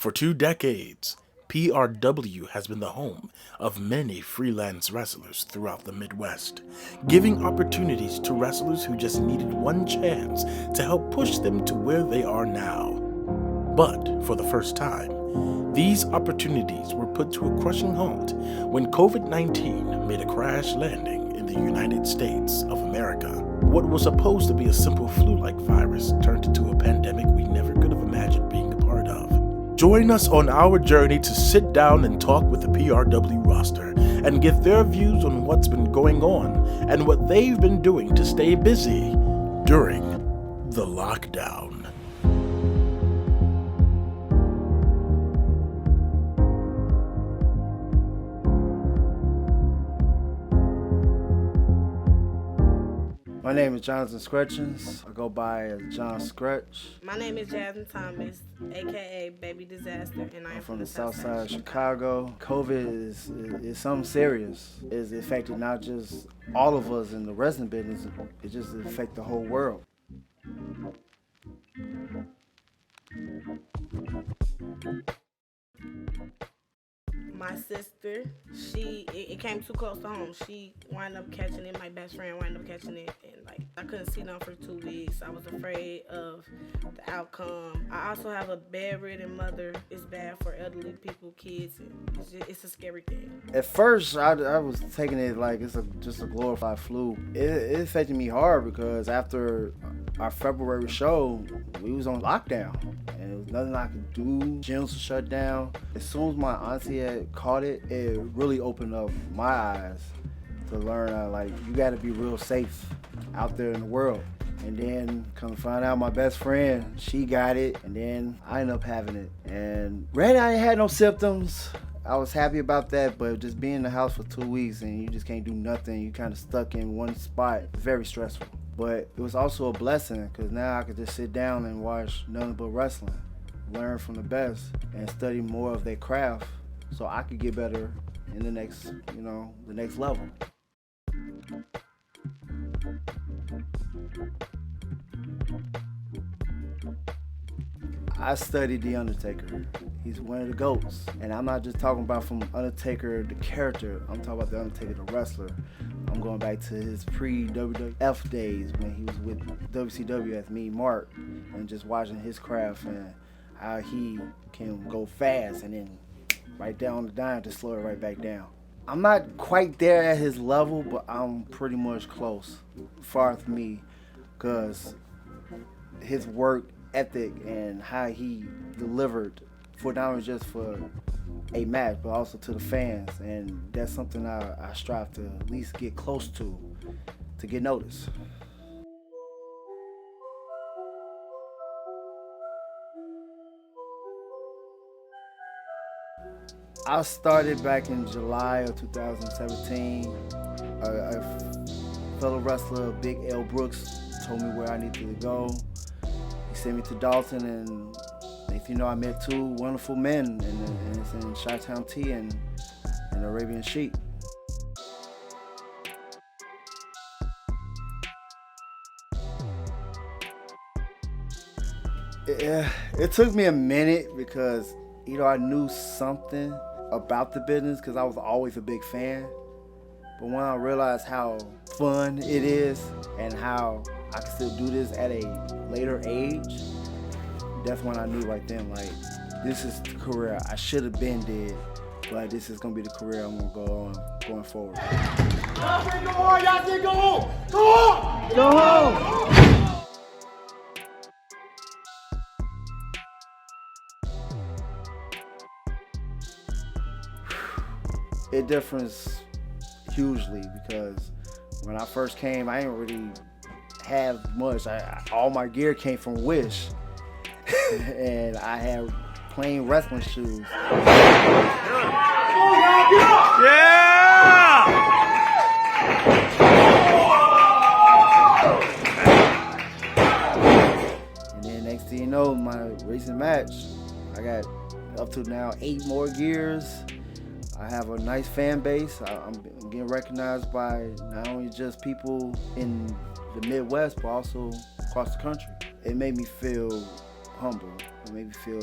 For 2 decades, PRW has been the home of many freelance wrestlers throughout the Midwest, giving opportunities to wrestlers who just needed one chance to help push them to where they are now. But for the first time, these opportunities were put to a crushing halt when COVID-19 made a crash landing in the United States of America. What was supposed to be a simple flu-like virus turned into a pandemic we never could have imagined being a part of. Join us on our journey to sit down and talk with the PRW roster and get their views on what's been going on and what they've been doing to stay busy during the lockdown. My name is Jon Scrutch. I go by Jon Scrutch. My name is Jasmine Thomas, aka Baby Disaster, and I'm from the south side of Chicago. COVID is something serious. It's affected not just all of us in the wrestling business, it just affected the whole world. My sister, it came too close to home. She wound up catching it. My best friend wound up catching it, and I couldn't see them for 2 weeks. I was afraid of the outcome. I also have a bedridden mother. It's bad for elderly people, kids. It's a scary thing. At first, I was taking it like it's just a glorified flu. It affected me hard because after our February show, we was on lockdown, and there was nothing I could do. Gyms were shut down. As soon as my auntie had caught it, it really opened up my eyes to learn you got to be real safe out there in the world. And then come find out my best friend, she got it, and then I ended up having it. And granted, I ain't had no symptoms. I was happy about that, but just being in the house for 2 weeks and you just can't do nothing, you kind of stuck in one spot, very stressful. But it was also a blessing because now I could just sit down and watch nothing but wrestling, learn from the best, and study more of their craft so I could get better in the next level. I studied The Undertaker. He's one of the GOATs. And I'm not just talking about from Undertaker, the character. I'm talking about The Undertaker, the wrestler. I'm going back to his pre-WWF days when he was with WCW as me, Mark, and just watching his craft and how he can go fast and then right down on the dime to slow it right back down. I'm not quite there at his level, but I'm pretty much close, far from me, because his work ethic and how he delivered for not only just for a match, but also to the fans, and that's something I strive to at least get close to get noticed. I started back in July of 2017. A fellow wrestler, Big L. Brooks, told me where I needed to go. He sent me to Dalton, and if you know, I met two wonderful men, and it's in Chi-Town T and Arabian Sheep. It took me a minute because, I knew something about the business because I was always a big fan. But when I realized how fun it is and how I can still do this at a later age, that's when I knew right then, this is the career I should have been did, but this is gonna be the career I'm gonna go on going forward. Y'all say go hard, y'all say go home! Go home! Go home! It differs hugely because when I first came, I didn't really have much. All my gear came from Wish, and I had plain wrestling shoes. Yeah! And then next thing you know, my recent match, I got up to now 8 more gears. I have a nice fan base. I'm getting recognized by not only just people in the Midwest, but also across the country. It made me feel humble. It made me feel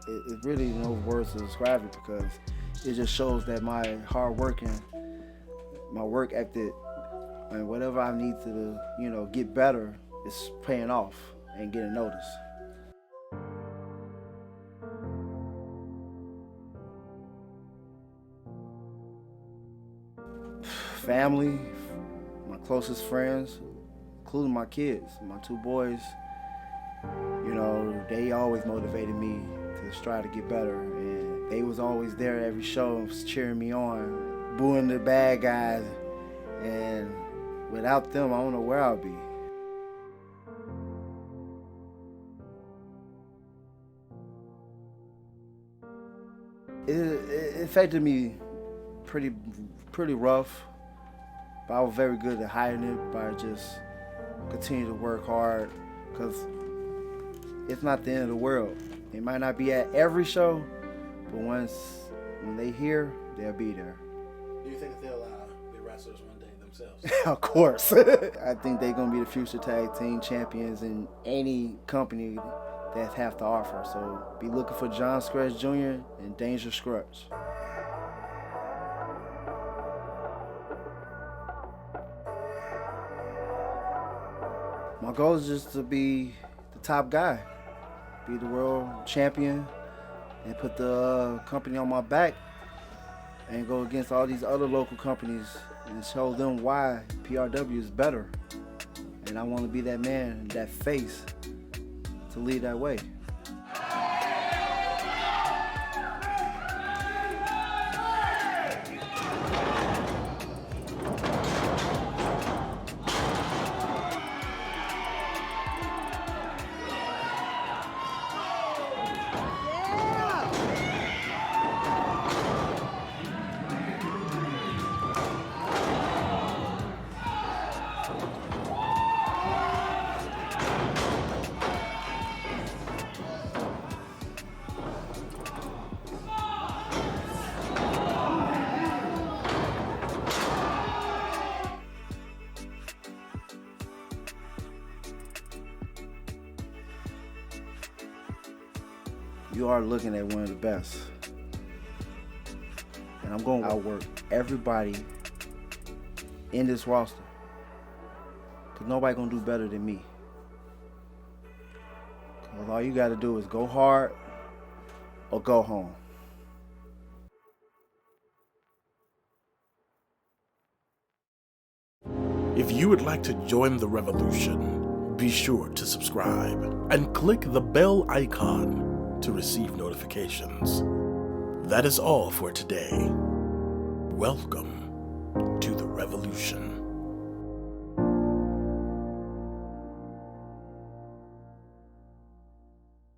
It really no words to describe it, because it just shows that my hard work and my work ethic and whatever I need to, get better is paying off and getting noticed. Family, my closest friends, including my kids, my 2 boys, they always motivated me to strive to get better, and they was always there at every show cheering me on, booing the bad guys, and without them, I don't know where I'll be. It affected me pretty rough, but I was very good at hiding it by just continue to work hard, because it's not the end of the world. It might not be at every show, but when they hear, they'll be there. Do you think they'll be wrestlers one day themselves? Of course. I think they're going to be the future tag team champions in any company that have to offer. So be looking for Jon Scrutch Jr. and Danger Scrutch. My goal is just to be the top guy, be the world champion, and put the company on my back and go against all these other local companies and show them why PRW is better. And I want to be that man, that face, to lead that way. You are looking at one of the best. And I'm going to outwork everybody in this roster, because nobody going to do better than me. Because all you got to do is go hard or go home. If you would like to join the revolution, be sure to subscribe and click the bell icon to receive notifications. That is all for today. Welcome to the revolution.